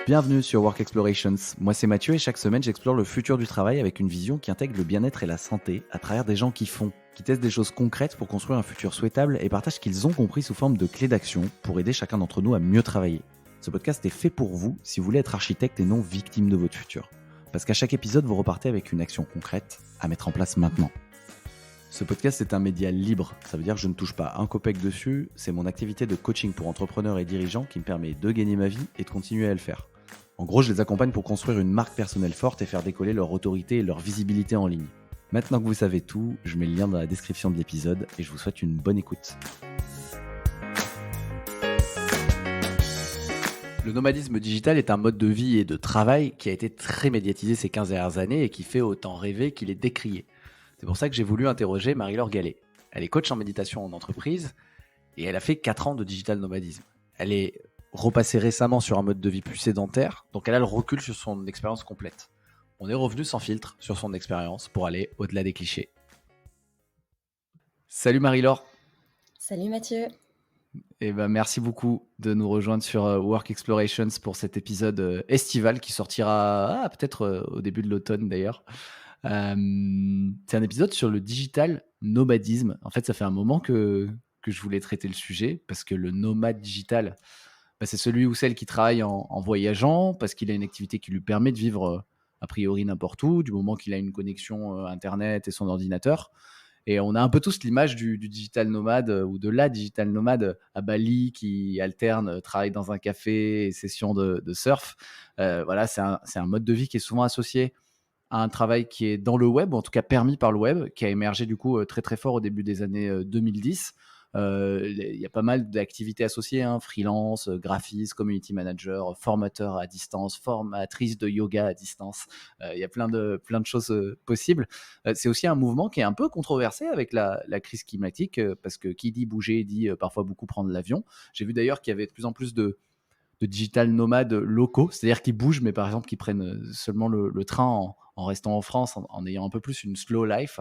Bienvenue sur Work Explorations. Moi c'est Mathieu et chaque semaine j'explore le futur du travail avec une vision qui intègre le bien-être et la santé à travers des gens qui font, qui testent des choses concrètes pour construire un futur souhaitable et partagent ce qu'ils ont compris sous forme de clés d'action pour aider chacun d'entre nous à mieux travailler. Ce podcast est fait pour vous si vous voulez être architecte et non victime de votre futur. Parce qu'à chaque épisode vous repartez avec une action concrète à mettre en place maintenant. Ce podcast est un média libre, ça veut dire que je ne touche pas un copec dessus, c'est mon activité de coaching pour entrepreneurs et dirigeants qui me permet de gagner ma vie et de continuer à le faire. En gros, je les accompagne pour construire une marque personnelle forte et faire décoller leur autorité et leur visibilité en ligne. Maintenant que vous savez tout, je mets le lien dans la description de l'épisode et je vous souhaite une bonne écoute. Le nomadisme digital est un mode de vie et de travail qui a été très médiatisé ces 15 dernières années et qui fait autant rêver qu'il est décrié. C'est pour ça que j'ai voulu interroger Marie-Laure Gallet. Elle est coach en méditation en entreprise et elle a fait 4 ans de digital nomadisme. Elle est repassée récemment sur un mode de vie plus sédentaire, donc elle a le recul sur son expérience complète. On est revenu sans filtre sur son expérience pour aller au-delà des clichés. Salut Marie-Laure. Salut Mathieu. Merci beaucoup de nous rejoindre sur Work Explorations pour cet épisode estival qui sortira peut-être au début de l'automne d'ailleurs. C'est un épisode sur le digital nomadisme. En fait, ça fait un moment que je voulais traiter le sujet parce que le nomade digital, c'est celui ou celle qui travaille en voyageant parce qu'il a une activité qui lui permet de vivre a priori n'importe où, du moment qu'il a une connexion Internet et son ordinateur. Et on a un peu tous l'image du digital nomade ou de la digital nomade à Bali qui alterne travail dans un café et session de surf. Voilà, c'est un mode de vie qui est souvent associé à un travail qui est dans le web, ou en tout cas permis par le web, qui a émergé du coup très très fort au début des années 2010. Il y a pas mal d'activités associées, freelance, graphiste, community manager, formateur à distance, formatrice de yoga à distance. Il y a plein de choses possibles. C'est aussi un mouvement qui est un peu controversé avec la crise climatique, parce que qui dit bouger dit parfois beaucoup prendre l'avion. J'ai vu d'ailleurs qu'il y avait de plus en plus de digital nomades locaux, c'est-à-dire qui bougent, mais par exemple qui prennent seulement le train en restant en France, en ayant un peu plus une slow life.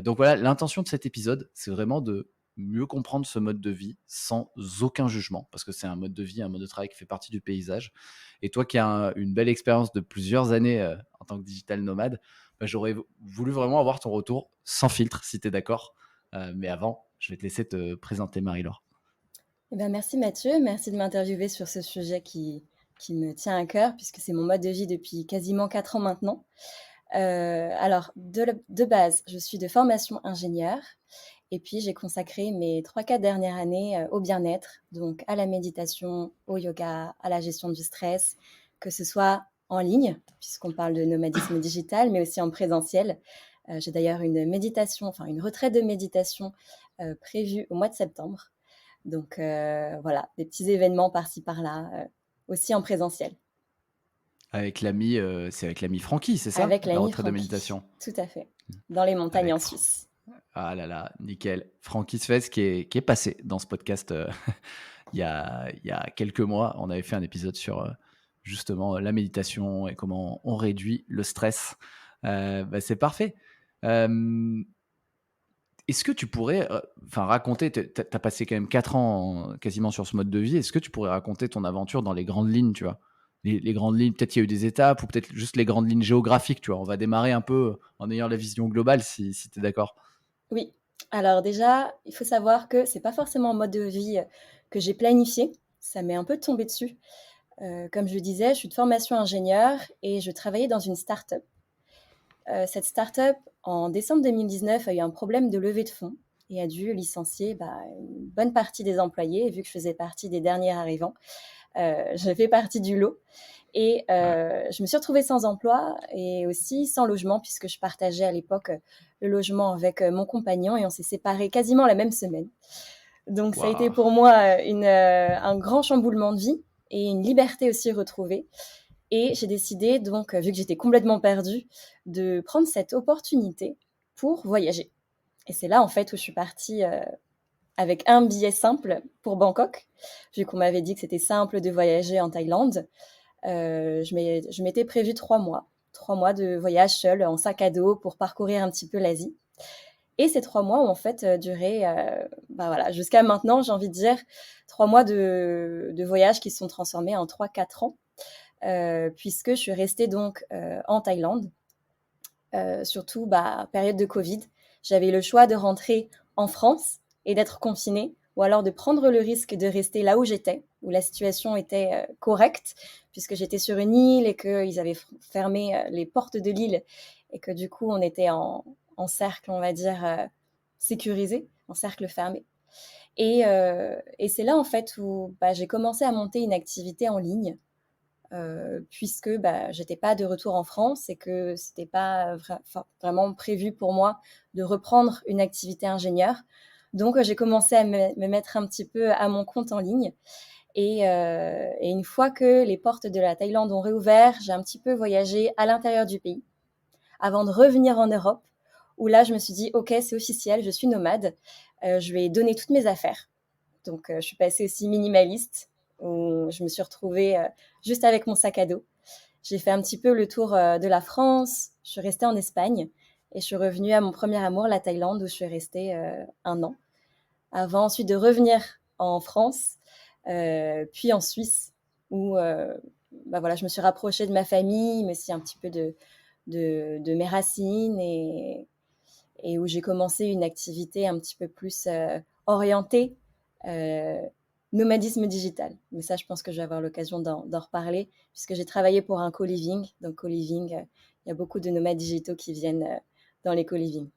Donc voilà, l'intention de cet épisode, c'est vraiment de mieux comprendre ce mode de vie sans aucun jugement, parce que c'est un mode de vie, un mode de travail qui fait partie du paysage. Et toi qui as une belle expérience de plusieurs années en tant que digital nomade, j'aurais voulu vraiment avoir ton retour sans filtre, si tu es d'accord. Mais avant, je vais te laisser te présenter, Marie-Laure. Merci Mathieu, merci de m'interviewer sur ce sujet qui me tient à cœur, puisque c'est mon mode de vie depuis quasiment 4 ans maintenant. Alors, de base, je suis de formation ingénieure, et puis j'ai consacré mes 3-4 dernières années au bien-être, donc à la méditation, au yoga, à la gestion du stress, que ce soit en ligne, puisqu'on parle de nomadisme digital, mais aussi en présentiel. J'ai d'ailleurs une retraite de méditation prévue au mois de septembre. Donc voilà, des petits événements par-ci par-là, aussi en présentiel. Avec l'ami, c'est avec l'ami Francky, c'est ça? Avec La l'ami retraite de Francky, méditation. tout à fait, dans les montagnes Avec en Suisse. Ah là là, nickel. Francky Sfez qui est passé dans ce podcast il y a quelques mois. On avait fait un épisode sur justement la méditation et comment on réduit le stress. C'est parfait. Est-ce que tu pourrais raconter, tu as passé quand même 4 ans quasiment sur ce mode de vie, est-ce que tu pourrais raconter ton aventure dans les grandes lignes, tu vois? Les grandes lignes, peut-être qu'il y a eu des étapes ou peut-être juste les grandes lignes géographiques, tu vois? On va démarrer un peu en ayant la vision globale si tu es d'accord. Oui, alors déjà, il faut savoir que c'est pas forcément un mode de vie que j'ai planifié, ça m'est un peu tombé dessus. Comme je le disais, je suis de formation ingénieure et je travaillais dans une start-up. Cette start-up, en décembre 2019, a eu un problème de levée de fonds et a dû licencier une bonne partie des employés. Et vu que je faisais partie des derniers arrivants, je fais partie du lot. Et je me suis retrouvée sans emploi et aussi sans logement, puisque je partageais à l'époque le logement avec mon compagnon et on s'est séparés quasiment la même semaine. Donc ça a été Waouh! pour moi un grand chamboulement de vie et une liberté aussi retrouvée. Et j'ai décidé, donc, vu que j'étais complètement perdue, de prendre cette opportunité pour voyager. Et c'est là, en fait, où je suis partie avec un billet simple pour Bangkok, vu qu'on m'avait dit que c'était simple de voyager en Thaïlande. Je m'étais prévu 3 mois. 3 mois de voyage seul, en sac à dos, pour parcourir un petit peu l'Asie. Et ces 3 mois ont en fait duré, jusqu'à maintenant, j'ai envie de dire, 3 mois de voyage qui se sont transformés en 3-4 ans. puisque je suis restée donc en Thaïlande, surtout période de Covid. J'avais le choix de rentrer en France et d'être confinée, ou alors de prendre le risque de rester là où j'étais, où la situation était correcte, puisque j'étais sur une île et qu'ils avaient fermé les portes de l'île, et que du coup on était en cercle, on va dire, sécurisé, en cercle fermé. Et c'est là en fait où j'ai commencé à monter une activité en ligne, puisque j'étais pas de retour en France et que c'était pas vraiment prévu pour moi de reprendre une activité ingénieur. Donc j'ai commencé à me mettre un petit peu à mon compte en ligne. Et une fois que les portes de la Thaïlande ont réouvert, j'ai un petit peu voyagé à l'intérieur du pays avant de revenir en Europe, où là je me suis dit ok, c'est officiel, je suis nomade, je vais donner toutes mes affaires. Donc je suis passée aussi minimaliste, où je me suis retrouvée juste avec mon sac à dos. J'ai fait un petit peu le tour de la France, je suis restée en Espagne et je suis revenue à mon premier amour, la Thaïlande, où je suis restée 1 an, avant ensuite de revenir en France, puis en Suisse, où voilà, je me suis rapprochée de ma famille, mais aussi un petit peu de mes racines, et où j'ai commencé une activité un petit peu plus orientée euh, nomadisme digital. Mais ça, je pense que je vais avoir l'occasion d'en reparler, puisque j'ai travaillé pour un co-living. Donc, co-living, il y a beaucoup de nomades digitaux qui viennent dans les co-living.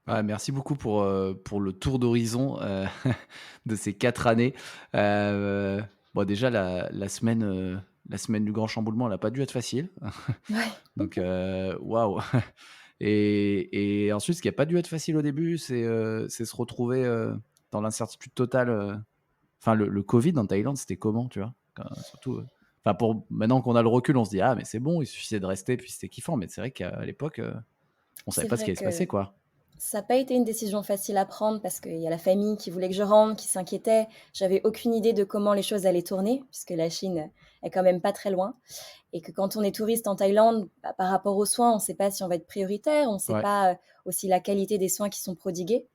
Ouais, merci beaucoup pour le tour d'horizon, de ces 4 années. Heu, bon déjà la semaine du grand chamboulement, elle a pas dû être facile. Ouais. Donc waouh! Et ensuite ce qui a pas dû être facile au début, c'est se retrouver, dans l'incertitude totale, enfin le covid en Thaïlande, c'était comment, tu vois? Surtout, enfin pour maintenant qu'on a le recul, on se dit: «Ah mais c'est bon, il suffisait de rester puis c'était kiffant». Mais c'est vrai qu'à l'époque, on savait C'est pas ce qui vrai allait se que passer, quoi. ça n'a pas été une décision facile à prendre parce qu'il y a la famille qui voulait que je rentre, qui s'inquiétait. J'avais aucune idée de comment les choses allaient tourner, puisque la Chine est quand même pas très loin. Et que quand on est touriste en Thaïlande, par rapport aux soins, on ne sait pas si on va être prioritaire, on ne sait Ouais. pas aussi la qualité des soins qui sont prodigués.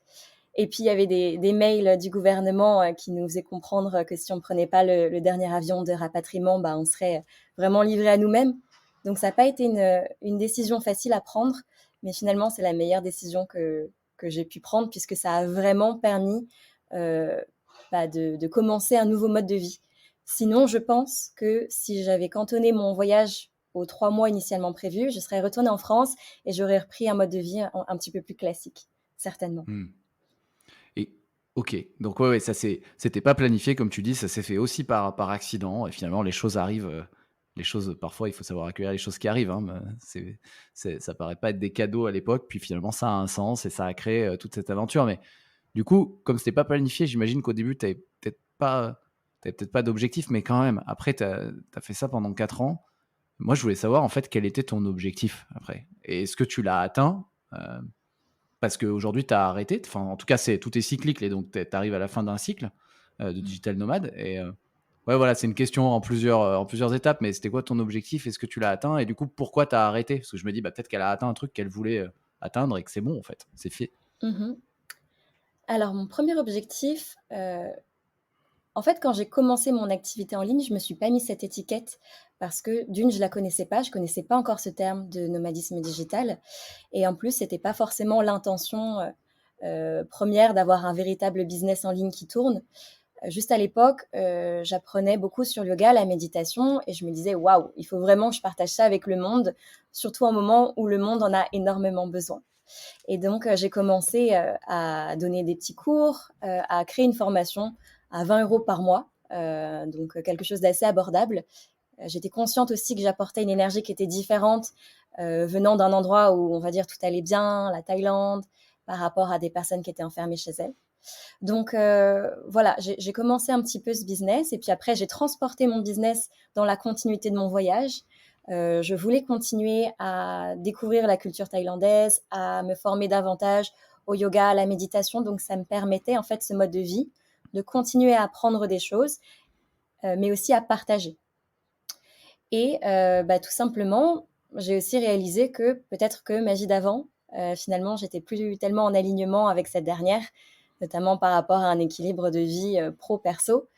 Et puis, il y avait des mails du gouvernement qui nous faisaient comprendre que si on ne prenait pas le dernier avion de rapatriement, on serait vraiment livré à nous-mêmes. Donc, ça n'a pas été une décision facile à prendre, mais finalement, c'est la meilleure décision que j'ai pu prendre, puisque ça a vraiment permis euh, de commencer un nouveau mode de vie. Sinon, je pense que si j'avais cantonné mon voyage aux 3 mois initialement prévus, je serais retournée en France et j'aurais repris un mode de vie un petit peu plus classique, certainement. Mmh. Et OK, donc ouais, ça c'était pas planifié comme tu dis, ça s'est fait aussi par accident et finalement les choses arrivent, les choses parfois il faut savoir accueillir les choses qui arrivent, hein, me ça paraît pas être des cadeaux à l'époque, puis finalement ça a un sens et ça a créé, toute cette aventure. Mais du coup, comme c'était pas planifié, j'imagine qu'au début tu peut-être pas d'objectif, mais quand même, après tu as fait ça pendant 4 ans. Moi, je voulais savoir en fait quel était ton objectif après? Et est-ce que tu l'as atteint? Parce qu'aujourd'hui, tu as arrêté, enfin, en tout cas, tout est cyclique et donc tu arrives à la fin d'un cycle, de digital nomade et ouais, voilà, c'est une question en plusieurs étapes, mais c'était quoi ton objectif? Est-ce que tu l'as atteint? Et du coup, pourquoi tu as arrêté? Parce que je me dis, bah, peut-être qu'elle a atteint un truc qu'elle voulait, atteindre et que c'est bon, en fait, c'est fait. Mhm. Alors, mon premier objectif, en fait, quand j'ai commencé mon activité en ligne, je ne me suis pas mis cette étiquette parce que d'une, je ne la connaissais pas, je ne connaissais pas encore ce terme de nomadisme digital. Et en plus, ce n'était pas forcément l'intention première d'avoir un véritable business en ligne qui tourne. Juste à l'époque, j'apprenais beaucoup sur le yoga, la méditation, et je me disais, waouh, il faut vraiment que je partage ça avec le monde, surtout en moment où le monde en a énormément besoin. Et donc, j'ai commencé à donner des petits cours, à créer une formation à 20 euros par mois, donc quelque chose d'assez abordable. J'étais consciente aussi que j'apportais une énergie qui était différente, venant d'un endroit où, on va dire, tout allait bien, la Thaïlande, par rapport à des personnes qui étaient enfermées chez elles. Donc voilà, j'ai commencé un petit peu ce business et puis après j'ai transporté mon business dans la continuité de mon voyage. Je voulais continuer à découvrir la culture thaïlandaise, à me former davantage au yoga, à la méditation. Donc ça me permettait en fait ce mode de vie de continuer à apprendre des choses, mais aussi à partager. Et tout simplement, j'ai aussi réalisé que peut-être que ma vie d'avant, finalement, j'étais plus tellement en alignement avec cette dernière, notamment par rapport à un équilibre de vie pro-perso.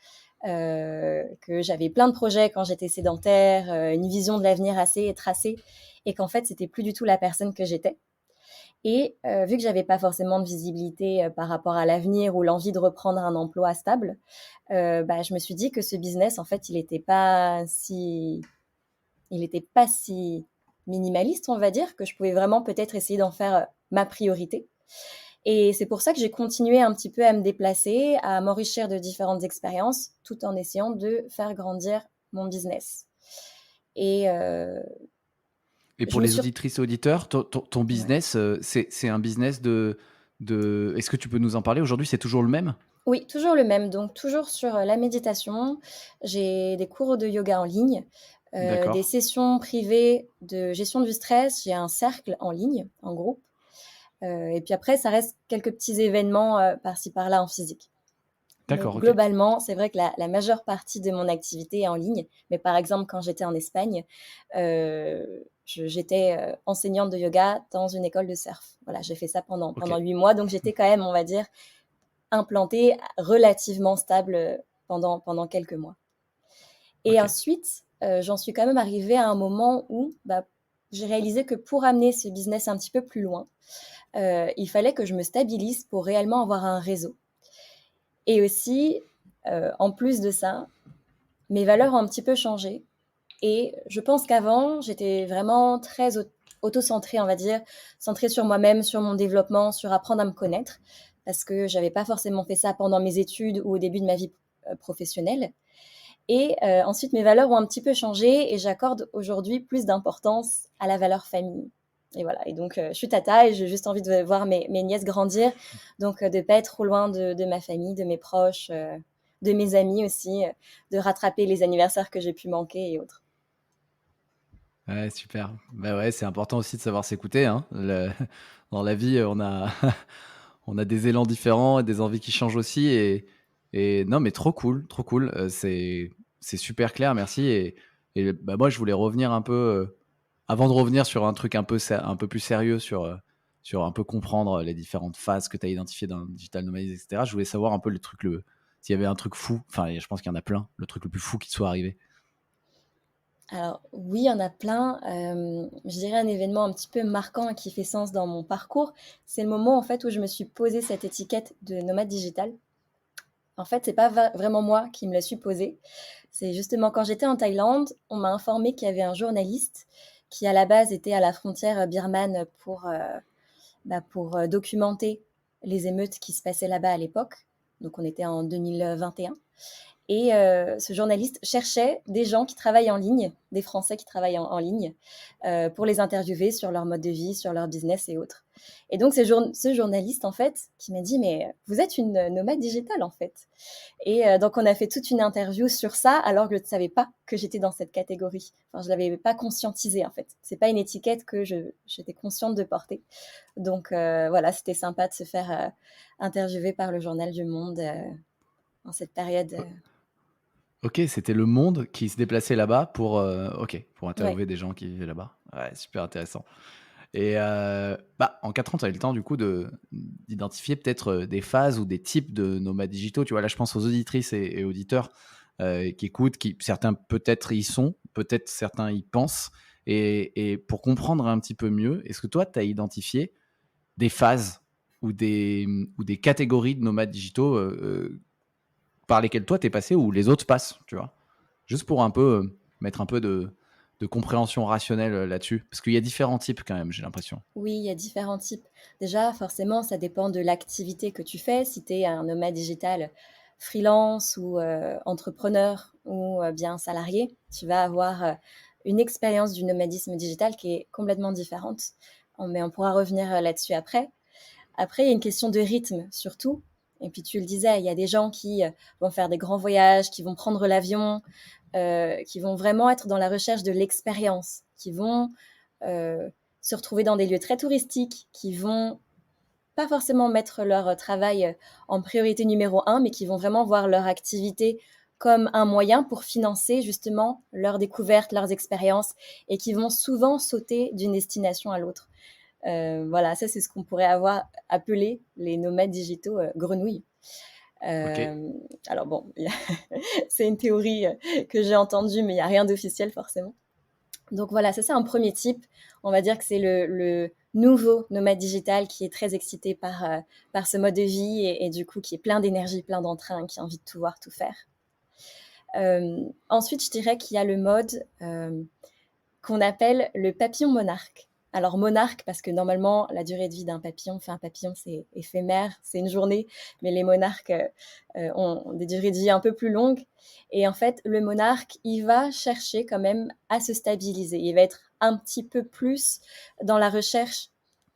que j'avais plein de projets quand j'étais sédentaire, une vision de l'avenir assez tracée, et qu'en fait, c'était plus du tout la personne que j'étais. Et vu que j'avais pas forcément de visibilité par rapport à l'avenir ou l'envie de reprendre un emploi stable, je me suis dit que ce business, en fait, il était pas si minimaliste, on va dire, que je pouvais vraiment peut-être essayer d'en faire ma priorité. Et c'est pour ça que j'ai continué un petit peu à me déplacer, à m'enrichir de différentes expériences, tout en essayant de faire grandir mon business. Et Et je pour me les suis... auditrices et auditeurs, ton Ouais. business, c'est un business de... Est-ce que tu peux nous en parler aujourd'hui? C'est toujours le même? Oui, toujours le même. Donc, toujours sur la méditation. J'ai des cours de yoga en ligne, des D'accord. sessions privées de gestion du stress. J'ai un cercle en ligne, en groupe. Et puis après, ça reste quelques petits événements par-ci par-là en physique. Mais D'accord, ok. globalement, c'est vrai que la majeure partie de mon activité est en ligne. Mais par exemple, quand j'étais en Espagne, j'étais enseignante de yoga dans une école de surf. Voilà, j'ai fait ça Ok. pendant 8 mois. Donc, j'étais quand même, on va dire, implantée relativement stable pendant quelques mois. Et Ok. ensuite, j'en suis quand même arrivée à un moment où j'ai réalisé que pour amener ce business un petit peu plus loin, il fallait que je me stabilise pour réellement avoir un réseau. Et aussi, en plus de ça, mes valeurs ont un petit peu changé. Et je pense qu'avant, j'étais vraiment très auto-centrée, on va dire, centrée sur moi-même, sur mon développement, sur apprendre à me connaître, parce que j'avais pas forcément fait ça pendant mes études ou au début de ma vie professionnelle. Et ensuite, mes valeurs ont un petit peu changé et j'accorde aujourd'hui plus d'importance à la valeur famille. Et voilà. Et donc, je suis tata et j'ai juste envie de voir mes nièces grandir. Donc, de ne pas être trop loin de ma famille, de mes proches, de mes amis aussi, de rattraper les anniversaires que j'ai pu manquer et autres. Ouais, super. Bah ouais, c'est important aussi de savoir s'écouter, hein. Dans la vie, on a, on a des élans différents et des envies qui changent aussi. Et non, mais trop cool, trop cool. C'est super clair, merci. Et bah, moi, je voulais revenir un peu, avant de revenir sur un truc un peu plus sérieux, sur un peu comprendre les différentes phases que tu as identifiées dans le digital nomadisme, etc. Je voulais savoir un peu s'il y avait un truc fou, enfin, je pense qu'il y en a plein, le truc le plus fou qui te soit arrivé. Alors oui, il y en a plein. Je dirais un événement un petit peu marquant et qui fait sens dans mon parcours, c'est le moment en fait où je me suis posé cette étiquette de nomade digital. En fait, c'est pas vraiment moi qui me la suis posée. C'est justement quand j'étais en Thaïlande, on m'a informé qu'il y avait un journaliste qui à la base était à la frontière birmane pour documenter les émeutes qui se passaient là-bas à l'époque. Donc on était en 2021. Et ce journaliste cherchait des gens qui travaillent en ligne, des Français qui travaillent en ligne, pour les interviewer sur leur mode de vie, sur leur business et autres. Et donc, ce journaliste, en fait, qui m'a dit, mais vous êtes une nomade digitale, en fait. Et donc, on a fait toute une interview sur ça, alors que je ne savais pas que j'étais dans cette catégorie. Enfin, je ne l'avais pas conscientisé, en fait. C'est pas une étiquette que j'étais consciente de porter. Donc, voilà, c'était sympa de se faire interviewer par le journal du Monde en cette période. OK, c'était Le Monde qui se déplaçait là-bas pour Ouais. interviewer des gens qui vivaient là-bas. Ouais, super intéressant. Et bah, en 4 ans, tu as eu le temps du coup d'identifier peut-être, des phases ou des types de nomades digitaux. Tu vois, là, je pense aux auditrices et auditeurs, qui écoutent, qui certains peut-être y sont, peut-être certains y pensent. Et pour comprendre un petit peu mieux, est-ce que toi, tu as identifié des phases ou des catégories de nomades digitaux, par lesquels toi t'es passé ou les autres passent, tu vois? Juste pour un peu, mettre un peu de compréhension rationnelle, là-dessus. Parce qu'il y a différents types quand même, j'ai l'impression. Oui, il y a différents types. Déjà, forcément, ça dépend de l'activité que tu fais. Si tu es un nomade digital freelance ou entrepreneur ou bien salarié, tu vas avoir une expérience du nomadisme digital qui est complètement différente. Mais on pourra revenir là-dessus après. Après, il y a une question de rythme surtout. Et puis tu le disais, il y a des gens qui vont faire des grands voyages, qui vont prendre l'avion, qui vont vraiment être dans la recherche de l'expérience, qui vont euh, se retrouver dans des lieux très touristiques, qui vont pas forcément mettre leur travail en priorité numéro un, mais qui vont vraiment voir leur activité comme un moyen pour financer justement leurs découvertes, leurs expériences, et qui vont souvent sauter d'une destination à l'autre. Voilà, ça c'est ce qu'on pourrait avoir appelé les nomades digitaux grenouilles. OK. Alors bon, c'est une théorie que j'ai entendue, mais il n'y a rien d'officiel forcément. Donc voilà, ça c'est un premier type. On va dire que c'est le nouveau nomade digital qui est très excité par ce mode de vie et du coup qui est plein d'énergie, plein d'entrain, qui a envie de tout voir, tout faire. Ensuite, je dirais qu'il y a le mode qu'on appelle le papillon monarque. Alors monarque parce que normalement la durée de vie d'un papillon, enfin un papillon c'est éphémère, c'est une journée, mais les monarques ont des durées de vie un peu plus longues. Et en fait le monarque il va chercher quand même à se stabiliser, il va être un petit peu plus dans la recherche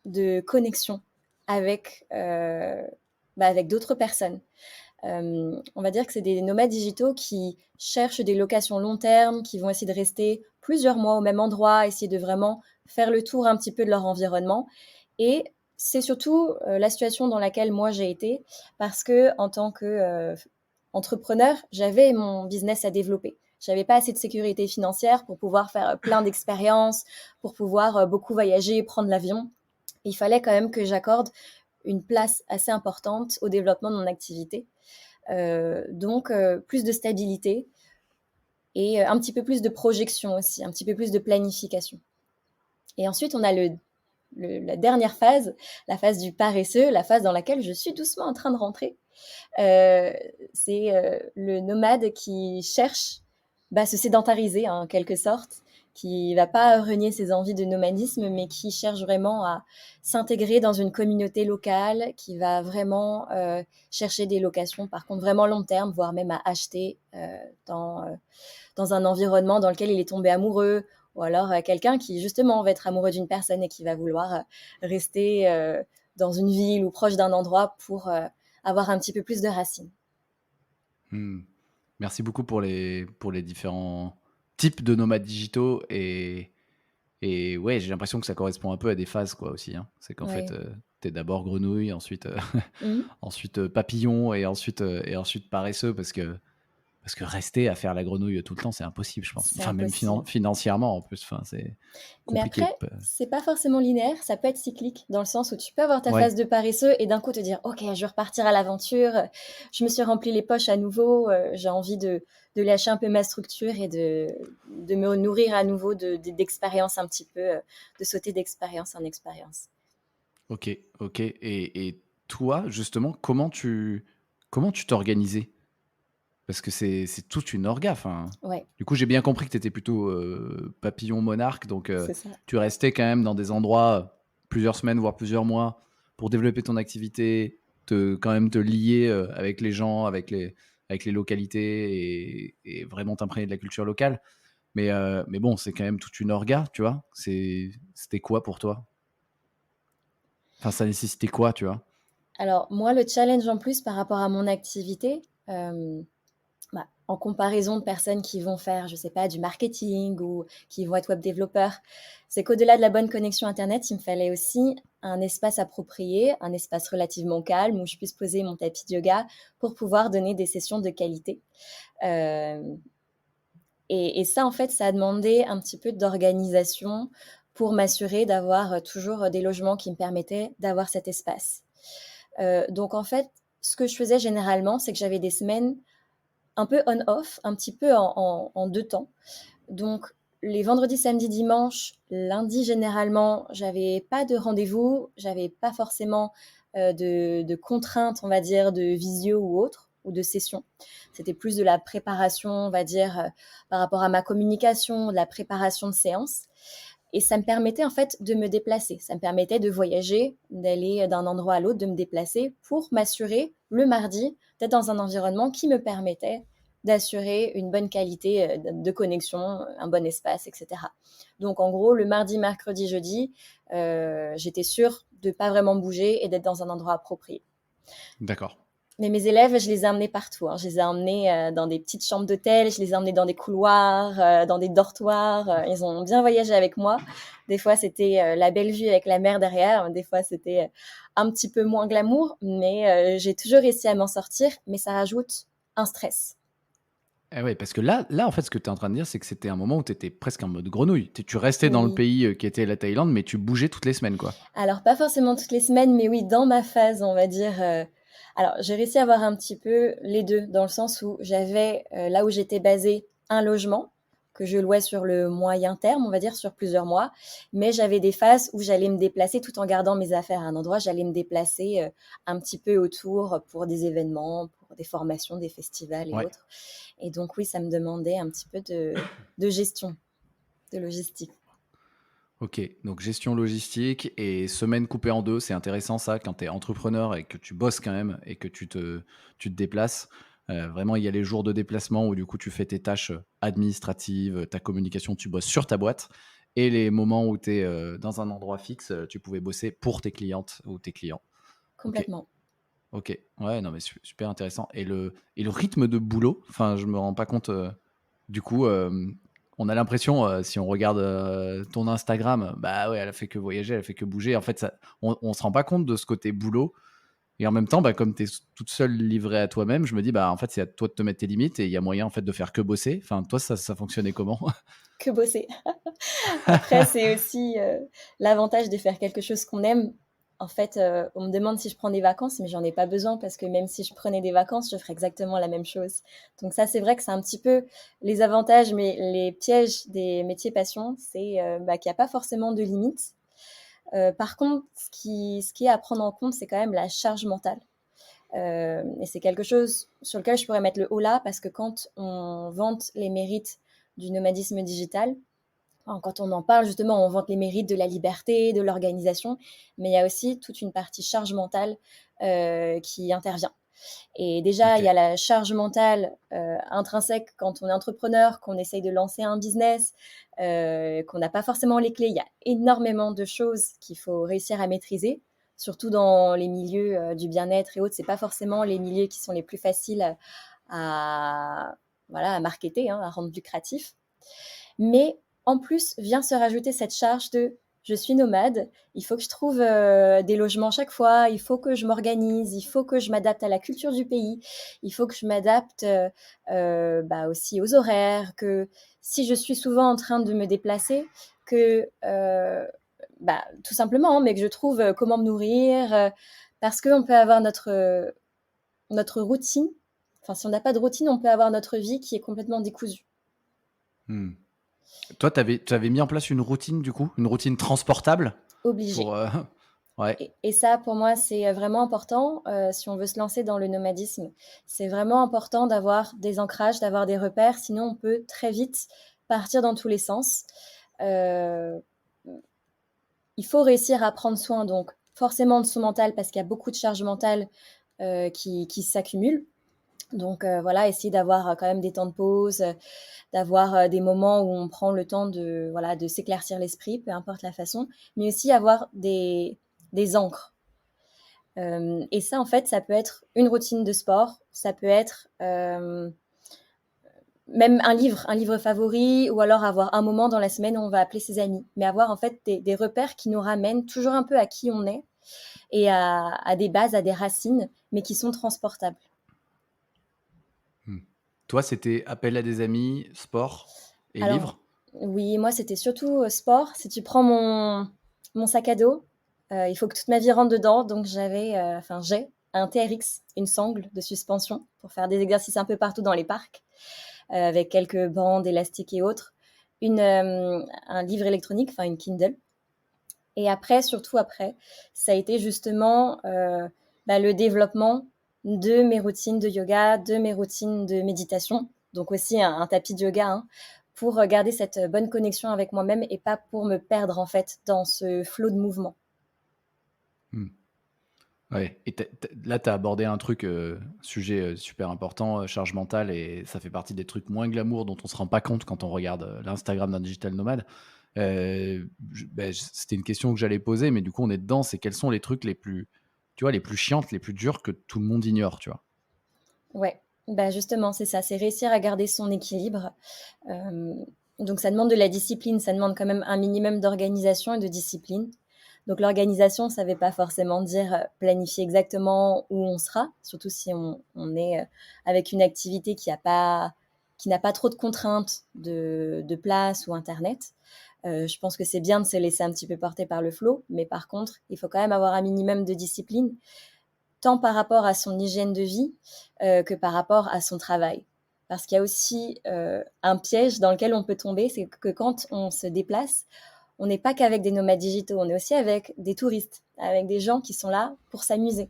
de connexion avec, avec d'autres personnes. On va dire que c'est des nomades digitaux qui cherchent des locations long terme, qui vont essayer de rester plusieurs mois au même endroit, essayer de vraiment faire le tour un petit peu de leur environnement. Et c'est surtout la situation dans laquelle moi j'ai été, parce que en tant que entrepreneur, j'avais mon business à développer. J'avais pas assez de sécurité financière pour pouvoir faire plein d'expériences, pour pouvoir beaucoup voyager, prendre l'avion. Il fallait quand même que j'accorde une place assez importante au développement de mon activité. Donc, plus de stabilité et un petit peu plus de projection aussi, un petit peu plus de planification. Et ensuite, on a la dernière phase, la phase du paresseux, la phase dans laquelle je suis doucement en train de rentrer. C'est le nomade qui cherche se sédentariser en quelque sorte, qui va pas renier ses envies de nomadisme, mais qui cherche vraiment à s'intégrer dans une communauté locale, qui va vraiment chercher des locations, par contre vraiment long terme, voire même à acheter dans un environnement dans lequel il est tombé amoureux, ou alors quelqu'un qui justement va être amoureux d'une personne et qui va vouloir rester dans une ville ou proche d'un endroit pour avoir un petit peu plus de racines. Mmh. Merci beaucoup pour les différents types de nomades digitaux et ouais, j'ai l'impression que ça correspond un peu à des phases quoi aussi, hein. C'est qu'en fait, Ouais. tu es d'abord grenouille, ensuite, Mmh. ensuite, papillon et ensuite paresseux parce que rester à faire la grenouille tout le temps, c'est impossible, je pense. C'est Enfin, même impossible. financièrement en plus, enfin, c'est Mais compliqué après, c'est pas forcément linéaire, ça peut être cyclique, dans le sens où tu peux avoir ta ouais. phase de paresseux et d'un coup te dire: «OK, je vais repartir à l'aventure, je me suis rempli les poches à nouveau, j'ai envie de lâcher un peu ma structure et de me nourrir à nouveau d'expériences un petit peu, de sauter d'expérience en expérience». OK, OK et toi, justement, comment tu t'organisais? Parce que c'est toute une orga, enfin, Ouais, du coup, j'ai bien compris que tu étais plutôt, papillon monarque, donc c'est ça. tu restais quand même dans des endroits, plusieurs semaines, voire plusieurs mois pour développer ton activité, quand même te lier, avec les gens, avec les localités et vraiment t'imprégner de la culture locale. Mais bon, c'est quand même toute une orga, tu vois? C'était quoi pour toi? Enfin, ça nécessitait quoi, tu vois? Alors moi, le challenge en plus par rapport à mon activité, en comparaison de personnes qui vont faire, je sais pas, du marketing ou qui vont être web développeurs, c'est qu'au-delà de la bonne connexion internet, il me fallait aussi un espace approprié, un espace relativement calme où je puisse poser mon tapis de yoga pour pouvoir donner des sessions de qualité. Hem et ça, en fait, ça a demandé un petit peu d'organisation pour m'assurer d'avoir, toujours, des logements qui me permettaient d'avoir cet espace. Donc en fait, ce que je faisais généralement, c'est que j'avais des semaines un peu on-off, un petit peu en 2 temps. Donc les vendredis, samedis, dimanches, lundi généralement, j'avais pas de rendez-vous, j'avais pas forcément, de contraintes, on va dire, de visio ou autre, ou de session. C'était plus de la préparation, on va dire, par rapport à ma communication, de la préparation de séances et ça me permettait en fait de me déplacer. Ça me permettait de voyager, d'aller d'un endroit à l'autre, de me déplacer pour m'assurer le mardi d'être dans un environnement qui me permettait d'assurer une bonne qualité de connexion, un bon espace, etc. Donc en gros, le mardi, mercredi, jeudi, j'étais sûre de ne pas vraiment bouger et d'être dans un endroit approprié. D'accord. Mais mes élèves, je les ai emmenés partout, hein. Je les ai emmenés dans des petites chambres d'hôtel, je les ai emmenés dans des couloirs, dans des dortoirs. Ils ont bien voyagé avec moi. Des fois, c'était la belle vue avec la mer derrière. Des fois, c'était un petit peu moins glamour, mais j'ai toujours réussi à m'en sortir. Mais ça rajoute un stress. Eh ouais, parce que là, en fait, ce que tu es en train de dire, c'est que c'était un moment où tu étais presque en mode grenouille. Tu restais dans le Oui. pays, qui était la Thaïlande, mais tu bougeais toutes les semaines, quoi? Alors, pas forcément toutes les semaines, mais oui, dans ma phase, on va dire, Alors, j'ai réussi à avoir un petit peu les deux, dans le sens où j'avais, là où j'étais basée, un logement que je louais sur le moyen terme, on va dire, sur plusieurs mois. Mais j'avais des phases où j'allais me déplacer tout en gardant mes affaires à un endroit. J'allais me déplacer un petit peu autour pour des événements, pour des formations, des festivals et Ouais. autres. Et donc, oui, ça me demandait un petit peu de gestion, de logistique. Ok, donc gestion logistique et semaine coupée en deux, c'est intéressant ça quand tu es entrepreneur et que tu bosses quand même et que tu te déplaces. Vraiment, il y a les jours de déplacement où du coup tu fais tes tâches administratives, ta communication, tu bosses sur ta boîte et les moments où tu es dans un endroit fixe, tu pouvais bosser pour tes clientes ou tes clients. Ok, Complètement. ok. Ouais, non mais super intéressant. Et le rythme de boulot, enfin, je me rends pas compte. Du coup, on a l'impression, si on regarde, ton Instagram, bah, ouais, elle a fait que voyager, elle a fait que bouger. En fait, ça on se rend pas compte de ce côté boulot et en même temps, bah, comme tu es toute seule livrée à toi-même, je me dis: «Bah, en fait, c'est à toi de te mettre tes limites et il y a moyen, en fait, de faire que bosser». Enfin, toi, ça fonctionnait comment? Que bosser. Après, c'est aussi l'avantage de faire quelque chose qu'on aime. En fait, on me demande si je prends des vacances, mais j'en ai pas besoin parce que même si je prenais des vacances, je ferais exactement la même chose. Donc ça, c'est vrai que c'est un petit peu les avantages, mais les pièges des métiers passion, c'est bah, qu'il n'y a pas forcément de limites. Par contre, ce qui est à prendre en compte, c'est quand même la charge mentale. Et c'est quelque chose sur lequel je pourrais mettre le haut là parce que quand on vante les mérites du nomadisme digital, quand on en parle, justement, on vante les mérites de la liberté, de l'organisation, mais il y a aussi toute une partie charge mentale qui intervient. Et déjà, il y OK. a la charge mentale intrinsèque quand on est entrepreneur, qu'on essaye de lancer un business, qu'on n'a pas forcément les clés. Il y a énormément de choses qu'il faut réussir à maîtriser, surtout dans les milieux du bien-être et autres. C'est pas forcément les milieux qui sont les plus faciles voilà, à marketer, hein, à rendre lucratif. Mais en plus, vient se rajouter cette charge de je suis nomade, il faut que je trouve des logements chaque fois, il faut que je m'organise, il faut que je m'adapte à la culture du pays, il faut que je m'adapte bah aussi aux horaires, que si je suis souvent en train de me déplacer, que bah, tout simplement, hein, mais que je trouve comment me nourrir, parce qu'on peut avoir notre routine. Enfin, si on n'a pas de routine, on peut avoir notre vie qui est complètement décousue, Mmh. Toi, tu avais mis en place une routine, du coup? Une routine transportable obligée. pour, ouais. Et ça, pour moi, c'est vraiment important si on veut se lancer dans le nomadisme. C'est vraiment important d'avoir des ancrages, d'avoir des repères, sinon on peut très vite partir dans tous les sens. Euh, il faut réussir à prendre soin, donc forcément de son mental, parce qu'il y a beaucoup de charges mentales qui s'accumulent. Donc voilà, essayer d'avoir quand même des temps de pause, d'avoir des moments où on prend le temps de, voilà, de s'éclaircir l'esprit, peu importe la façon, mais aussi avoir des ancres. Et ça, en fait, ça peut être une routine de sport, ça peut être même un livre favori, ou alors avoir un moment dans la semaine où on va appeler ses amis. Mais avoir en fait des repères qui nous ramènent toujours un peu à qui on est et à des bases, à des racines, mais qui sont transportables. Mmh. Toi, c'était appel à des amis, sport et Alors, livres? oui, moi, c'était surtout sport. Si tu prends mon sac à dos, il faut que toute ma vie rentre dedans. Donc, j'ai un TRX, une sangle de suspension pour faire des exercices un peu partout dans les parcs, avec quelques bandes, élastiques et autres. Un livre électronique, enfin une Kindle. Et après, surtout après, ça a été justement bah, le développement de mes routines de yoga, de mes routines de méditation, donc aussi un tapis de yoga, hein, pour garder cette bonne connexion avec moi-même et pas pour me perdre en fait dans ce flot de mouvement. Mmh. Ouais, et là, tu as abordé un truc, sujet, super important, charge mentale, et ça fait partie des trucs moins glamour dont on se rend pas compte quand on regarde, l'Instagram d'un digital nomade. C'était une question que j'allais poser, mais du coup, on est dedans. C'est quels sont les trucs les plus, tu vois, les plus chiantes, les plus dures que tout le monde ignore, tu vois? Ouais, bah justement, c'est ça, c'est réussir à garder son équilibre. Euh, donc ça demande de la discipline, ça demande quand même un minimum d'organisation et de discipline. Donc l'organisation, ça ne veut pas forcément dire planifier exactement où on sera, surtout si on est avec une activité qui n'a pas trop de contraintes de place ou Internet. Je pense que c'est bien de se laisser un petit peu porter par le flow, mais par contre, il faut quand même avoir un minimum de discipline tant par rapport à son hygiène de vie que par rapport à son travail. Parce qu'il y a aussi un piège dans lequel on peut tomber, c'est que quand on se déplace, on n'est pas qu'avec des nomades digitaux, on est aussi avec des touristes, avec des gens qui sont là pour s'amuser,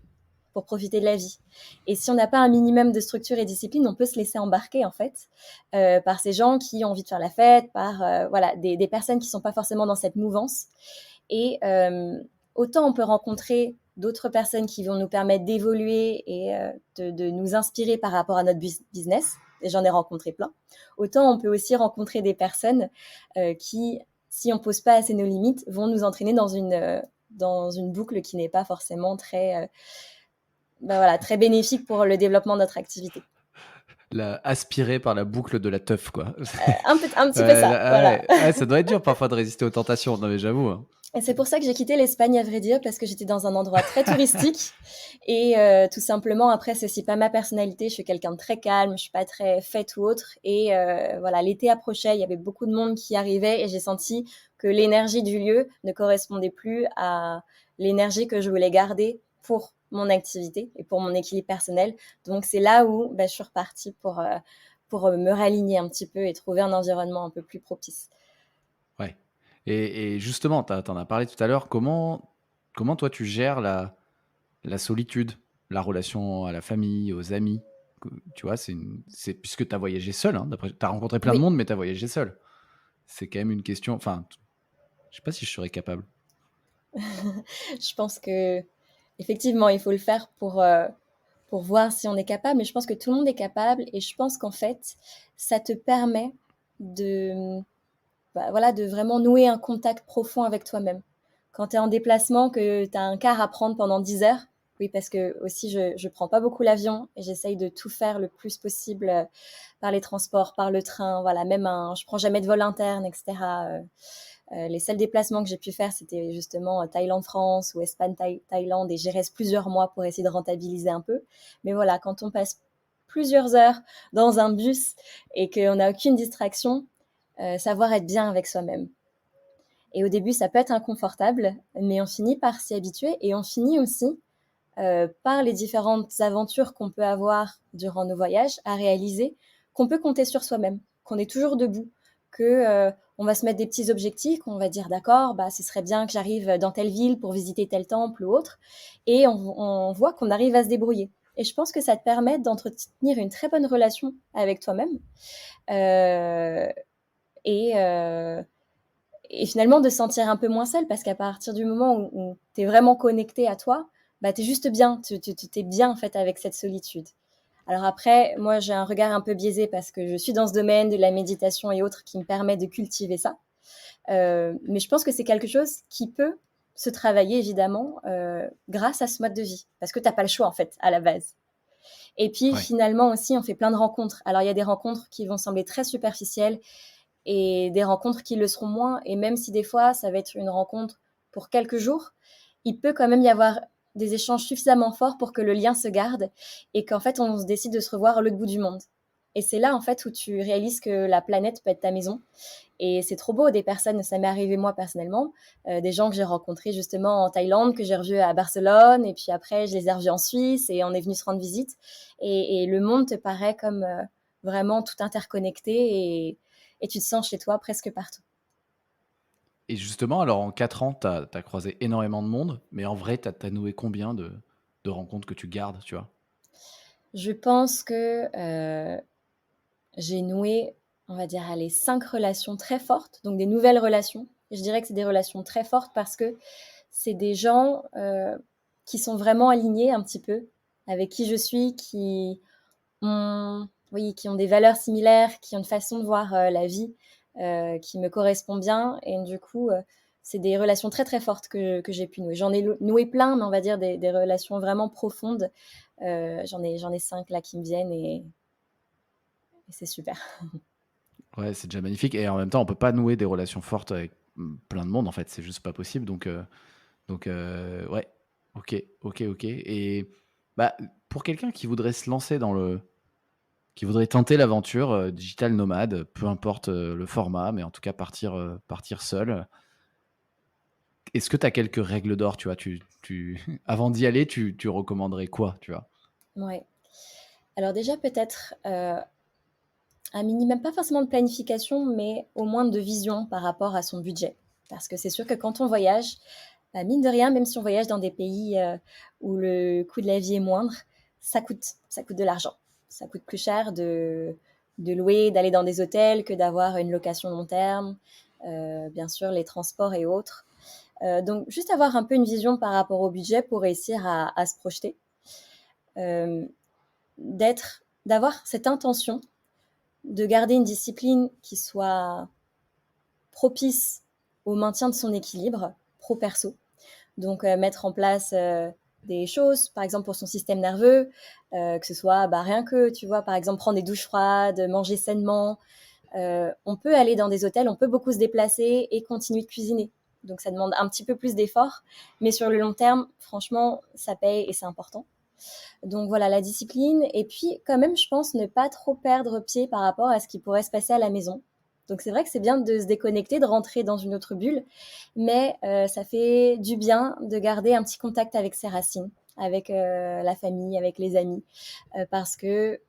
pour profiter de la vie. Et si on n'a pas un minimum de structure et discipline, on peut se laisser embarquer en fait par ces gens qui ont envie de faire la fête, par voilà, des personnes qui ne sont pas forcément dans cette mouvance. Et autant on peut rencontrer d'autres personnes qui vont nous permettre d'évoluer et de nous inspirer par rapport à notre business, et j'en ai rencontré plein, autant on peut aussi rencontrer des personnes qui, si on ne pose pas assez nos limites, vont nous entraîner dans une boucle qui n'est pas forcément très, voilà, très bénéfique pour le développement de notre activité. Aspiré par la boucle de la teuf, quoi. Un petit peu ça, voilà. Ouais, ça doit être dur parfois de résister aux tentations. Non, mais j'avoue. Hein. Et c'est pour ça que j'ai quitté l'Espagne, à vrai dire, parce que j'étais dans un endroit très touristique. Et tout simplement, après, c'est aussi pas ma personnalité. Je suis quelqu'un de très calme, je suis pas très fête ou autre. Et voilà, l'été approchait, il y avait beaucoup de monde qui arrivait et j'ai senti que l'énergie du lieu ne correspondait plus à l'énergie que je voulais garder pour mon activité et pour mon équilibre personnel. Donc c'est là où je suis repartie pour me réaligner un petit peu et trouver un environnement un peu plus propice. Ouais. Et justement, t'en as parlé tout à l'heure. Comment toi tu gères la solitude, la relation à la famille, aux amis? Tu vois, puisque tu as voyagé seul, hein, tu as rencontré plein de Oui, monde, mais tu as voyagé seul. C'est quand même une question. Enfin, je sais pas si je serais capable. je pense que effectivement, il faut le faire pour voir si on est capable, mais je pense que tout le monde est capable et je pense qu'en fait, ça te permet de, voilà, de vraiment nouer un contact profond avec toi-même. Quand tu es en déplacement, que tu as un car à prendre pendant 10 heures, oui, parce que aussi je prends pas beaucoup l'avion et j'essaye de tout faire le plus possible par les transports, par le train, voilà, même je prends jamais de vol interne, etc. Les seuls déplacements que j'ai pu faire, c'était justement Thaïlande-France ou Espagne-Thaïlande et j'y reste plusieurs mois pour essayer de rentabiliser un peu. Mais voilà, quand on passe plusieurs heures dans un bus et qu'on n'a aucune distraction, savoir être bien avec soi-même. Et au début, ça peut être inconfortable, mais on finit par s'y habituer et on finit aussi par les différentes aventures qu'on peut avoir durant nos voyages à réaliser qu'on peut compter sur soi-même, qu'on est toujours debout, que on va se mettre des petits objectifs, qu'on va dire d'accord, ce serait bien que j'arrive dans telle ville pour visiter tel temple ou autre, et on voit qu'on arrive à se débrouiller. Et je pense que ça te permet d'entretenir une très bonne relation avec toi-même euh, et, euh, et finalement de se sentir un peu moins seul parce qu'à partir du moment où tu es vraiment connecté à toi, tu es juste bien, tu es bien en fait avec cette solitude. Alors après, moi j'ai un regard un peu biaisé parce que je suis dans ce domaine de la méditation et autres qui me permet de cultiver ça. Mais je pense que c'est quelque chose qui peut se travailler évidemment grâce à ce mode de vie parce que tu n'as pas le choix en fait à la base. Et puis Ouais. finalement aussi, on fait plein de rencontres. Alors il y a des rencontres qui vont sembler très superficielles et des rencontres qui le seront moins. Et même si des fois, ça va être une rencontre pour quelques jours, il peut quand même y avoir des échanges suffisamment forts pour que le lien se garde et qu'en fait, on se décide de se revoir à l'autre bout du monde. Et c'est là, en fait, où tu réalises que la planète peut être ta maison. Et c'est trop beau, des personnes, ça m'est arrivé moi personnellement, des gens que j'ai rencontrés justement en Thaïlande, que j'ai revus à Barcelone, et puis après, je les ai revus en Suisse, et on est venu se rendre visite. Et le monde te paraît comme vraiment tout interconnecté, et tu te sens chez toi presque partout. Et justement, alors en 4 ans, tu as croisé énormément de monde, mais en vrai, tu as noué combien de rencontres que tu gardes, tu vois? Je pense que j'ai noué, on va dire, allez, 5 relations très fortes, donc des nouvelles relations. Et je dirais que c'est des relations très fortes parce que c'est des gens qui sont vraiment alignés un petit peu avec qui je suis, oui, qui ont des valeurs similaires, qui ont une façon de voir la vie qui me correspond bien. Et du coup, c'est des relations très très fortes que j'ai pu nouer. J'en ai noué plein, mais on va dire des relations vraiment profondes. J'en ai 5 là qui me viennent et c'est super. Ouais, c'est déjà magnifique. Et en même temps, on peut pas nouer des relations fortes avec plein de monde, en fait. C'est juste pas possible. Donc, ouais. Ok, ok, ok. Et bah, pour quelqu'un qui voudrait se lancer qui voudrait tenter l'aventure digital nomade, peu importe le format, mais en tout cas partir seul, est-ce que tu as quelques règles d'or, tu vois? Avant d'y aller, tu recommanderais quoi, tu vois? Ouais. Alors déjà peut-être, un minimum, pas forcément de planification, mais au moins de vision par rapport à son budget. Parce que c'est sûr que quand on voyage, bah, mine de rien, même si on voyage dans des pays où le coût de la vie est moindre, ça coûte de l'argent. Ça coûte plus cher de louer, d'aller dans des hôtels que d'avoir une location long terme, bien sûr les transports et autres. Donc juste avoir un peu une vision par rapport au budget pour réussir à se projeter. Euh, d'avoir cette intention de garder une discipline qui soit propice au maintien de son équilibre pro-perso. Donc, mettre en place des choses, par exemple pour son système nerveux, que ce soit rien que, tu vois, par exemple prendre des douches froides, manger sainement. On peut aller dans des hôtels, on peut beaucoup se déplacer et continuer de cuisiner. Donc, ça demande un petit peu plus d'efforts, mais sur le long terme, franchement, ça paye et c'est important. Donc voilà, la discipline. Et puis quand même, je pense ne pas trop perdre pied par rapport à ce qui pourrait se passer à la maison. Donc c'est vrai que c'est bien de se déconnecter, de rentrer dans une autre bulle, mais ça fait du bien de garder un petit contact avec ses racines, avec la famille, avec les amis, parce que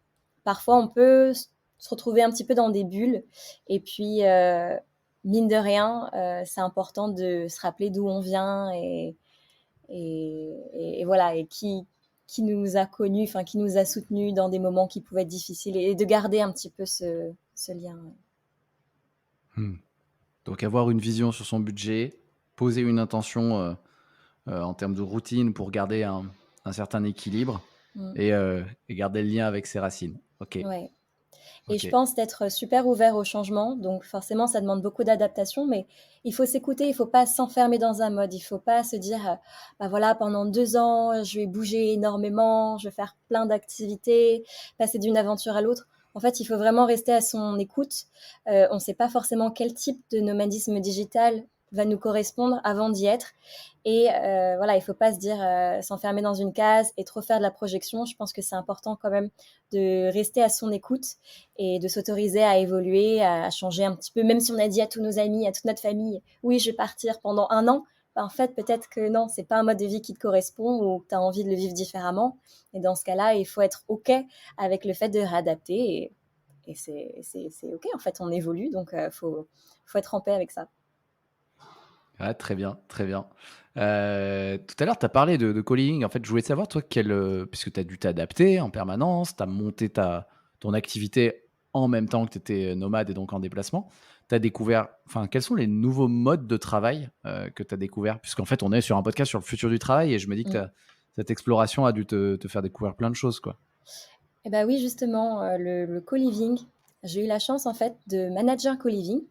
parfois on peut se retrouver un petit peu dans des bulles, et puis mine de rien, c'est important de se rappeler d'où on vient et voilà, et qui nous a connus, enfin qui nous a soutenus dans des moments qui pouvaient être difficiles et de garder un petit peu ce lien. Mmh. Donc avoir une vision sur son budget, poser une intention, en termes de routine pour garder un certain équilibre Mm. et garder le lien avec ses racines. OK, Ouais. Et je OK. pense d'être super ouvert au changement. Donc forcément, ça demande beaucoup d'adaptation, mais il faut s'écouter, il faut pas s'enfermer dans un mode. Il faut pas se dire, bah voilà, pendant 2 ans, je vais bouger énormément, je vais faire plein d'activités, passer d'une aventure à l'autre. En fait, il faut vraiment rester à son écoute. On ne sait pas forcément quel type de nomadisme digital va nous correspondre avant d'y être. Et voilà, il ne faut pas se dire s'enfermer dans une case et trop faire de la projection. Je pense que c'est important quand même de rester à son écoute et de s'autoriser à évoluer, à changer un petit peu, même si on a dit à tous nos amis, à toute notre famille, oui, je vais partir pendant un an, ben, en fait, peut-être que non, c'est pas un mode de vie qui te correspond ou que tu as envie de le vivre différemment. Et dans ce cas-là, il faut être OK avec le fait de réadapter et c'est OK, en fait, on évolue, donc faut être en paix avec ça. Ah, très bien, très bien. Tout à l'heure, tu as parlé de co-living. En fait, je voulais savoir, toi, puisque tu as dû t'adapter en permanence, tu as monté ton activité en même temps que tu étais nomade et donc en déplacement. Tu as découvert, enfin, quels sont les nouveaux modes de travail que tu as découvert? Puisqu'en fait, on est sur un podcast sur le futur du travail et je me dis que Mm. cette exploration a dû te faire découvrir plein de choses, quoi. Eh ben oui, justement, le co-living, j'ai eu la chance en fait de manager un co-living,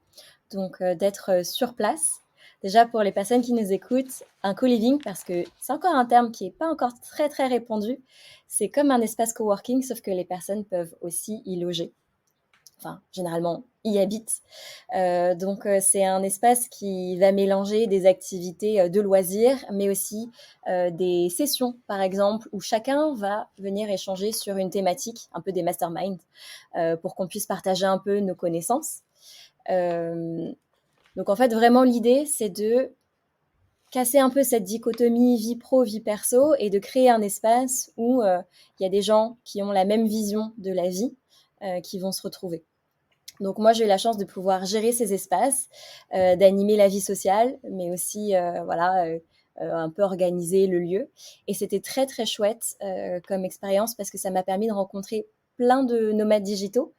donc d'être sur place. Déjà pour les personnes qui nous écoutent, un co-living, parce que c'est encore un terme qui n'est pas encore très très répandu, c'est comme un espace coworking, sauf que les personnes peuvent aussi y loger. Enfin, généralement, y habitent. Donc, c'est un espace qui va mélanger des activités de loisirs, mais aussi des sessions, par exemple, où chacun va venir échanger sur une thématique, un peu des masterminds, pour qu'on puisse partager un peu nos connaissances. Euh, donc, en fait, vraiment, l'idée, c'est de casser un peu cette dichotomie vie pro, vie perso, et de créer un espace où il y a des gens qui ont la même vision de la vie, qui vont se retrouver. Donc moi, j'ai eu la chance de pouvoir gérer ces espaces, d'animer la vie sociale, mais aussi voilà, un peu organiser le lieu. Et c'était très très chouette comme expérience parce que ça m'a permis de rencontrer plein de nomades digitaux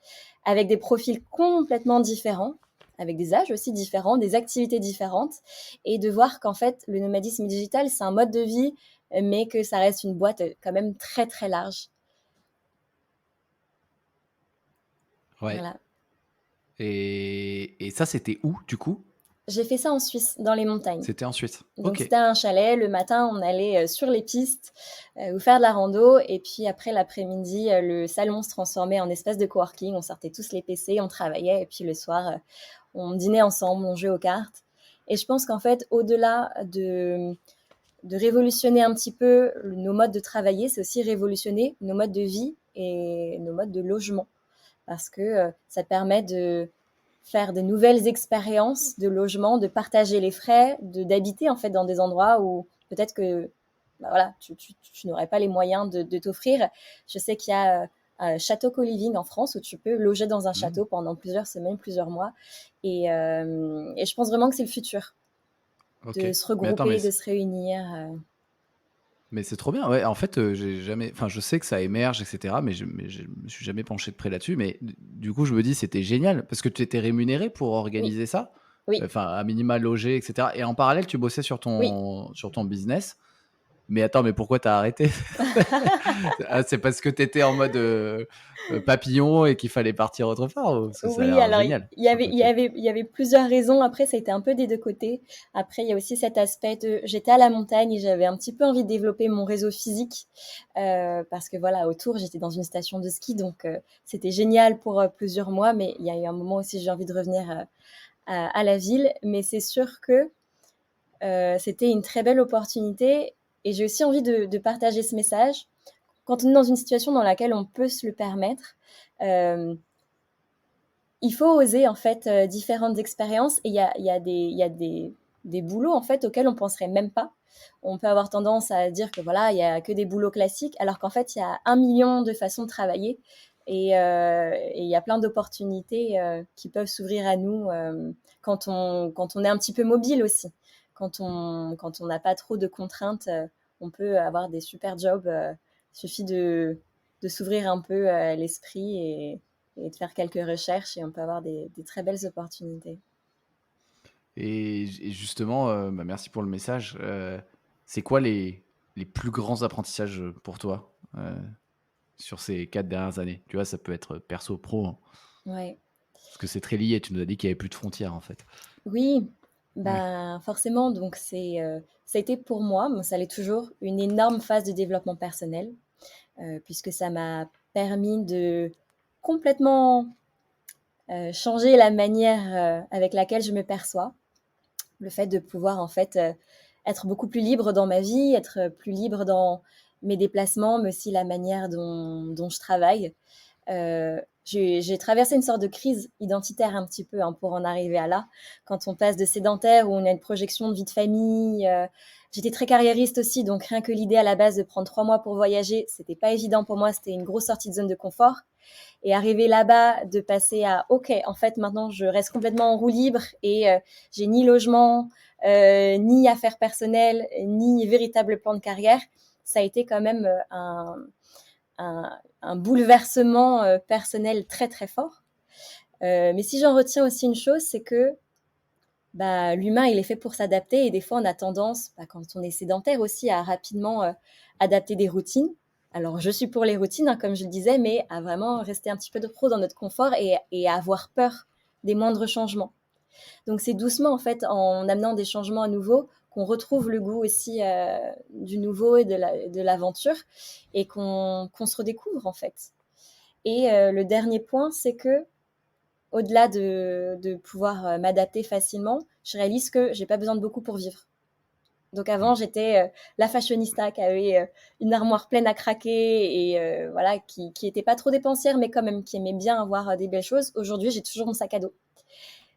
avec des profils complètement différents, avec des âges aussi différents, des activités différentes, et de voir qu'en fait, le nomadisme digital, c'est un mode de vie, mais que ça reste une boîte quand même très très large. Ouais. Voilà. Et ça, c'était où, du coup? J'ai fait ça en Suisse, dans les montagnes. C'était en Suisse. Donc OK. c'était un chalet, le matin on allait sur les pistes ou faire de la rando et puis après l'après-midi le salon se transformait en espace de coworking, on sortait tous les PC, on travaillait et puis le soir on dînait ensemble, on jouait aux cartes. Et je pense qu'en fait au-delà de révolutionner un petit peu nos modes de travailler, c'est aussi révolutionner nos modes de vie et nos modes de logement parce que ça permet faire de nouvelles expériences de logement, de partager les frais, d'habiter en fait dans des endroits où peut-être que bah voilà, tu n'aurais pas les moyens de t'offrir. Je sais qu'il y a Château Co-Living en France où tu peux loger dans un Mmh. château pendant plusieurs semaines, plusieurs mois. Et je pense vraiment que c'est le futur, OK. de se Mais attends, mais regrouper, de se réunir. c'est trop bien. Ouais, en fait, j'ai jamais enfin, je sais que ça émerge et cetera, je me suis jamais penché de près là-dessus, mais du coup, je me dis: «C'était génial» parce que tu étais rémunéré pour Oui, organiser ça? oui, Enfin, à minima logé et cetera et en parallèle, tu bossais oui. sur ton business? Mais attends, mais pourquoi t'as arrêté? Ah, c'est parce que t'étais en mode, papillon et qu'il fallait partir autre part? Ou parce que ça a Oui, l'air alors génial sur le papier. il y avait plusieurs raisons. Après, ça a été un peu des 2 côtés. Après, il y a aussi cet aspect de j'étais à la montagne et j'avais un petit peu envie de développer mon réseau physique, parce que voilà, autour, j'étais dans une station de ski, donc c'était génial pour, plusieurs mois, mais il y a eu un moment aussi, j'ai envie de revenir, à la ville. Mais c'est sûr que, c'était une très belle opportunité et j'ai aussi envie de partager ce message. Quand on est dans une situation dans laquelle on peut se le permettre, hem il faut oser en fait différentes expériences et il y a des boulots en fait auxquels on penserait même pas. On peut avoir tendance à dire que voilà, il y a que des boulots classiques, alors qu'en fait, il y a 1 million de façons de travailler et il y a plein d'opportunités qui peuvent s'ouvrir à nous quand on est un petit peu mobile aussi. Quand on n'a pas trop de contraintes, on peut avoir des super jobs. Il suffit de s'ouvrir un peu l'esprit et de faire quelques recherches et on peut avoir des très belles opportunités. Et justement, bah, merci pour le message. C'est quoi les plus grands apprentissages, pour toi, sur ces 4 dernières années? Tu vois, ça peut être perso, pro, hein, Ouais. parce que c'est très lié. Tu nous as dit qu'il y avait plus de frontières, en fait. Oui, Ouais. ben, forcément, donc ça a été pour moi, mais ça l'est toujours, une énorme phase de développement personnel, puisque ça m'a permis de complètement, changer la manière, avec laquelle je me perçois. Le fait de pouvoir en fait, être beaucoup plus libre dans ma vie, être plus libre dans mes déplacements, mais aussi la manière dont je travaille. J'ai traversé une sorte de crise identitaire un petit peu, hein, pour en arriver à là. Quand on passe de sédentaire où on a une projection de vie de famille, j'étais très carriériste aussi, donc rien que l'idée à la base de prendre 3 mois pour voyager, c'était pas évident pour moi, c'était une grosse sortie de zone de confort. Et arriver là-bas, de passer à OK, en fait, maintenant, je reste complètement en roue libre et j'ai ni logement, ni affaires personnelles, ni véritable plan de carrière. Ça a été quand même un bouleversement personnel très, très fort. Mais si j'en retiens aussi une chose, c'est que bah, l'humain, il est fait pour s'adapter et des fois, on a tendance, bah, quand on est sédentaire aussi, à rapidement adapter des routines. Alors, je suis pour les routines, hein, comme je le disais, mais à vraiment rester un petit peu de pro dans notre confort et à avoir peur des moindres changements. Donc, c'est doucement, en fait, en amenant des changements à nouveau, qu'on retrouve le goût aussi du nouveau et de l'aventure et qu'on se redécouvre, en fait. Et le dernier point, c'est que au-delà de pouvoir m'adapter facilement, je réalise que j'ai pas besoin de beaucoup pour vivre. Donc Mmh. avant, j'étais la fashionista qui avait une armoire pleine à craquer et voilà, qui était pas trop dépensière, mais quand même qui aimait bien avoir des belles choses. Aujourd'hui, j'ai toujours mon sac à dos.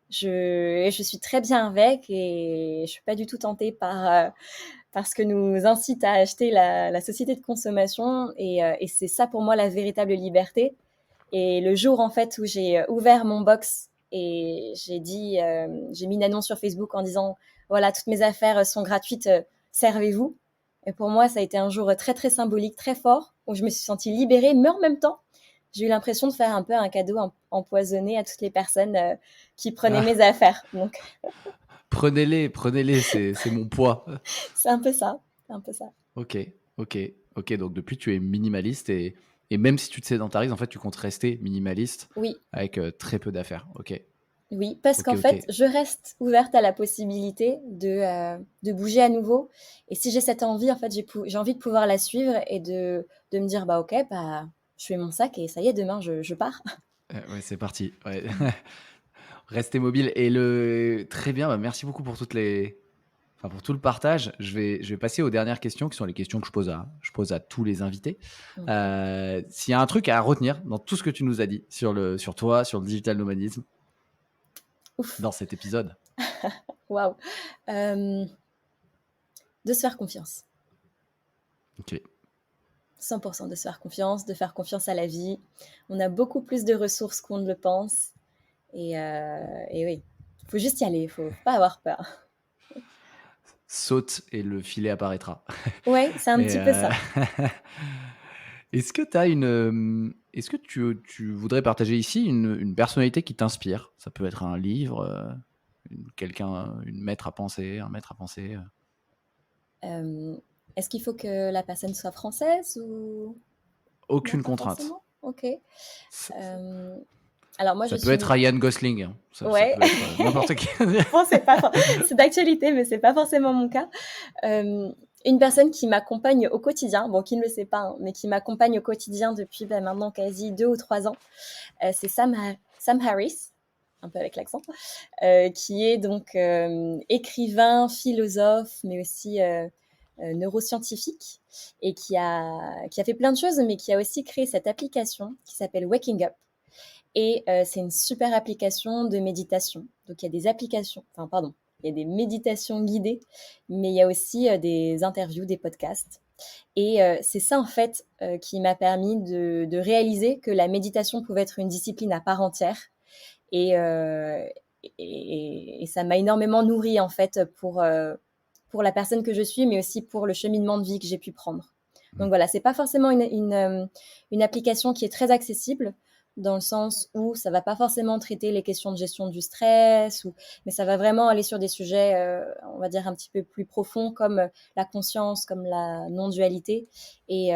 Je suis très bien avec et je suis pas du tout tentée par ce que nous incite à acheter la société de consommation et c'est ça pour moi la véritable liberté. Et le jour en fait où j'ai ouvert mon box et j'ai mis une annonce sur Facebook en disant voilà, toutes mes affaires sont gratuites, servez-vous. Et pour moi, ça a été un jour très très symbolique, très fort, où je me suis sentie libérée, mais en même temps, j'ai eu l'impression de faire un peu un cadeau empoisonné à toutes les personnes qui prenaient Ah, mes affaires. Donc prenez-les, prenez-les, c'est mon poids. c'est un peu ça, c'est un peu ça. OK, OK, OK, donc depuis, tu es minimaliste et même si tu te sédentarises, en fait, tu comptes rester minimaliste Oui, avec, très peu d'affaires. OK, oui, parce OK, qu'en OK. fait, je reste ouverte à la possibilité de bouger à nouveau. Et si j'ai cette envie, en fait, j'ai envie de pouvoir la suivre et de me dire, bah ok, bah, je fais mon sac et ça y est, demain, je pars. Ouais, c'est parti, ouais. Rester mobile et le très bien, bah, merci beaucoup pour toutes les enfin, pour tout le partage. Je vais passer aux dernières questions qui sont les questions que je pose à tous les invités. Ok. S'il y a un truc à retenir dans tout ce que tu nous as dit sur toi, sur le digital nomadisme? Ouf, dans cet épisode? waouh. Euh, de se faire confiance. OK. 100% de se faire confiance, de faire confiance à la vie. On a beaucoup plus de ressources qu'on ne le pense. Et oui, il faut juste y aller, il faut pas avoir peur. Saute et le filet apparaîtra. Ouais, c'est un Et petit peu ça. est-ce que tu as est-ce que tu voudrais partager ici une personnalité qui t'inspire? Ça peut être un livre, quelqu'un, une maître à penser, un maître à penser. Euh, Est-ce qu'il faut que la personne soit française ou non, Aucune pas contrainte. forcément? Ok. Ça Euh, alors moi, je ça peut être suis... Ryan Gosling, hein. Ça Ouais, peut être, n'importe qui. bon, c'est d'actualité, mais c'est pas forcément mon cas. Euh, une personne qui m'accompagne au quotidien, bon, qui ne le sait pas, hein, mais qui m'accompagne au quotidien depuis maintenant quasi 2 ou 3 ans, c'est Sam Harris, un peu avec l'accent, qui est donc écrivain, philosophe, mais aussi neuroscientifique, et qui a fait plein de choses, mais qui a aussi créé cette application qui s'appelle Waking Up. Et c'est une super application de méditation. Donc il y a des applications, enfin pardon, il y a des méditations guidées, mais il y a aussi des interviews, des podcasts. Et c'est ça en fait qui m'a permis de réaliser que la méditation pouvait être une discipline à part entière. Et, et ça m'a énormément nourri en fait pour la personne que je suis, mais aussi pour le cheminement de vie que j'ai pu prendre. Mmh. Donc voilà, c'est pas forcément une application qui est très accessible dans le sens où ça va pas forcément traiter les questions de gestion du stress, mais ça va vraiment aller sur des sujets, on va dire un petit peu plus profonds comme la conscience, comme la non-dualité. Et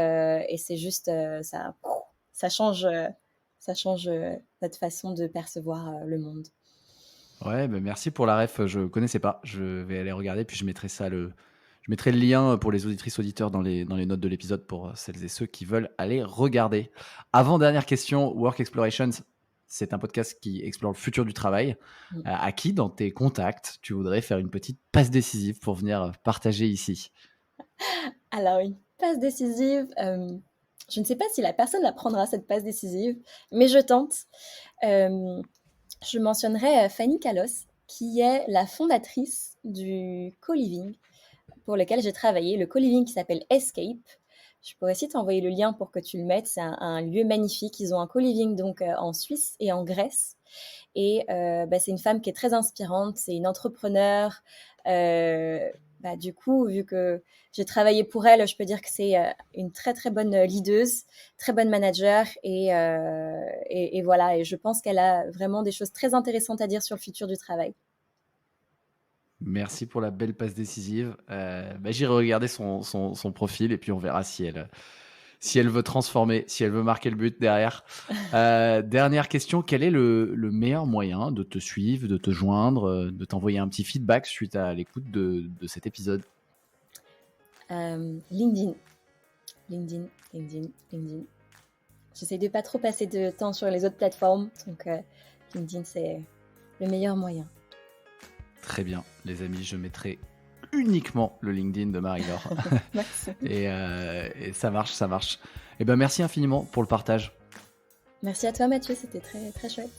c'est juste ça change, ça change notre façon de percevoir le monde. Ouais, bah, merci pour la ref, je connaissais pas. Je vais aller regarder, puis je mettrai le lien, pour les auditrices, auditeurs dans les notes de l'épisode pour, celles et ceux qui veulent aller regarder. Avant-dernière question, Work Explorations, c'est un podcast qui explore le futur du travail. Mm. À qui dans tes contacts, tu voudrais faire une petite passe décisive pour venir, partager ici? Alors, une passe décisive, je ne sais pas si la personne la prendra, cette passe décisive, mais je tente. Euh, je mentionnerai Fanny Kalos, qui est la fondatrice du co-living pour lequel j'ai travaillé, le co-living qui s'appelle Escape. Je pourrais aussi t'envoyer le lien pour que tu le mettes. C'est un lieu magnifique. Ils ont un co-living donc en Suisse et en Grèce. Et c'est une femme qui est très inspirante. C'est une entrepreneur. Du coup, vu que j'ai travaillé pour elle, je peux dire que c'est une très très bonne leaduse, très bonne manager. Et voilà. Et je pense qu'elle a vraiment des choses très intéressantes à dire sur le futur du travail. Merci pour la belle passe décisive. J'irai regarder son profil et puis on verra si elle veut transformer, si elle veut marquer le but derrière. Dernière question, quel est le meilleur moyen de te suivre, de te joindre, de t'envoyer un petit feedback suite à l'écoute de cet épisode? LinkedIn. LinkedIn, LinkedIn, LinkedIn. J'essaie de pas trop passer de temps sur les autres plateformes, donc LinkedIn, c'est le meilleur moyen. Très bien, les amis, je mettrai uniquement le LinkedIn de Marie-Laure. Merci. Et ça marche, ça marche. Et ben merci infiniment pour le partage. Merci à toi, Mathieu, c'était très, très chouette.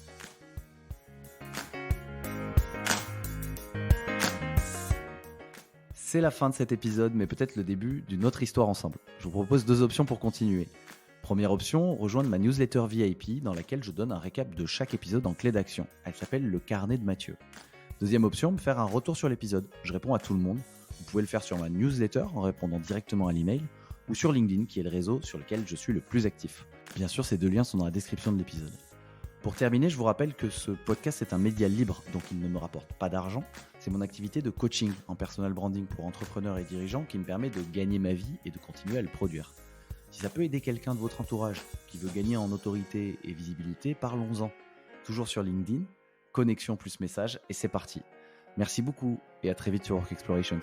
C'est la fin de cet épisode, mais peut-être le début d'une autre histoire ensemble. Je vous propose 2 options pour continuer. Première option, rejoindre ma newsletter VIP dans laquelle je donne un récap de chaque épisode en clé d'action. Elle s'appelle le carnet de Mathieu. Deuxième option, me faire un retour sur l'épisode. Je réponds à tout le monde. Vous pouvez le faire sur ma newsletter en répondant directement à l'email ou sur LinkedIn qui est le réseau sur lequel je suis le plus actif. Bien sûr, ces 2 liens sont dans la description de l'épisode. Pour terminer, je vous rappelle que ce podcast est un média libre, donc il ne me rapporte pas d'argent. C'est mon activité de coaching en personal branding pour entrepreneurs et dirigeants qui me permet de gagner ma vie et de continuer à le produire. Si ça peut aider quelqu'un de votre entourage qui veut gagner en autorité et visibilité, parlons-en. Toujours sur LinkedIn, connexion plus message, et c'est parti. Merci beaucoup et à très vite sur Work Explorations.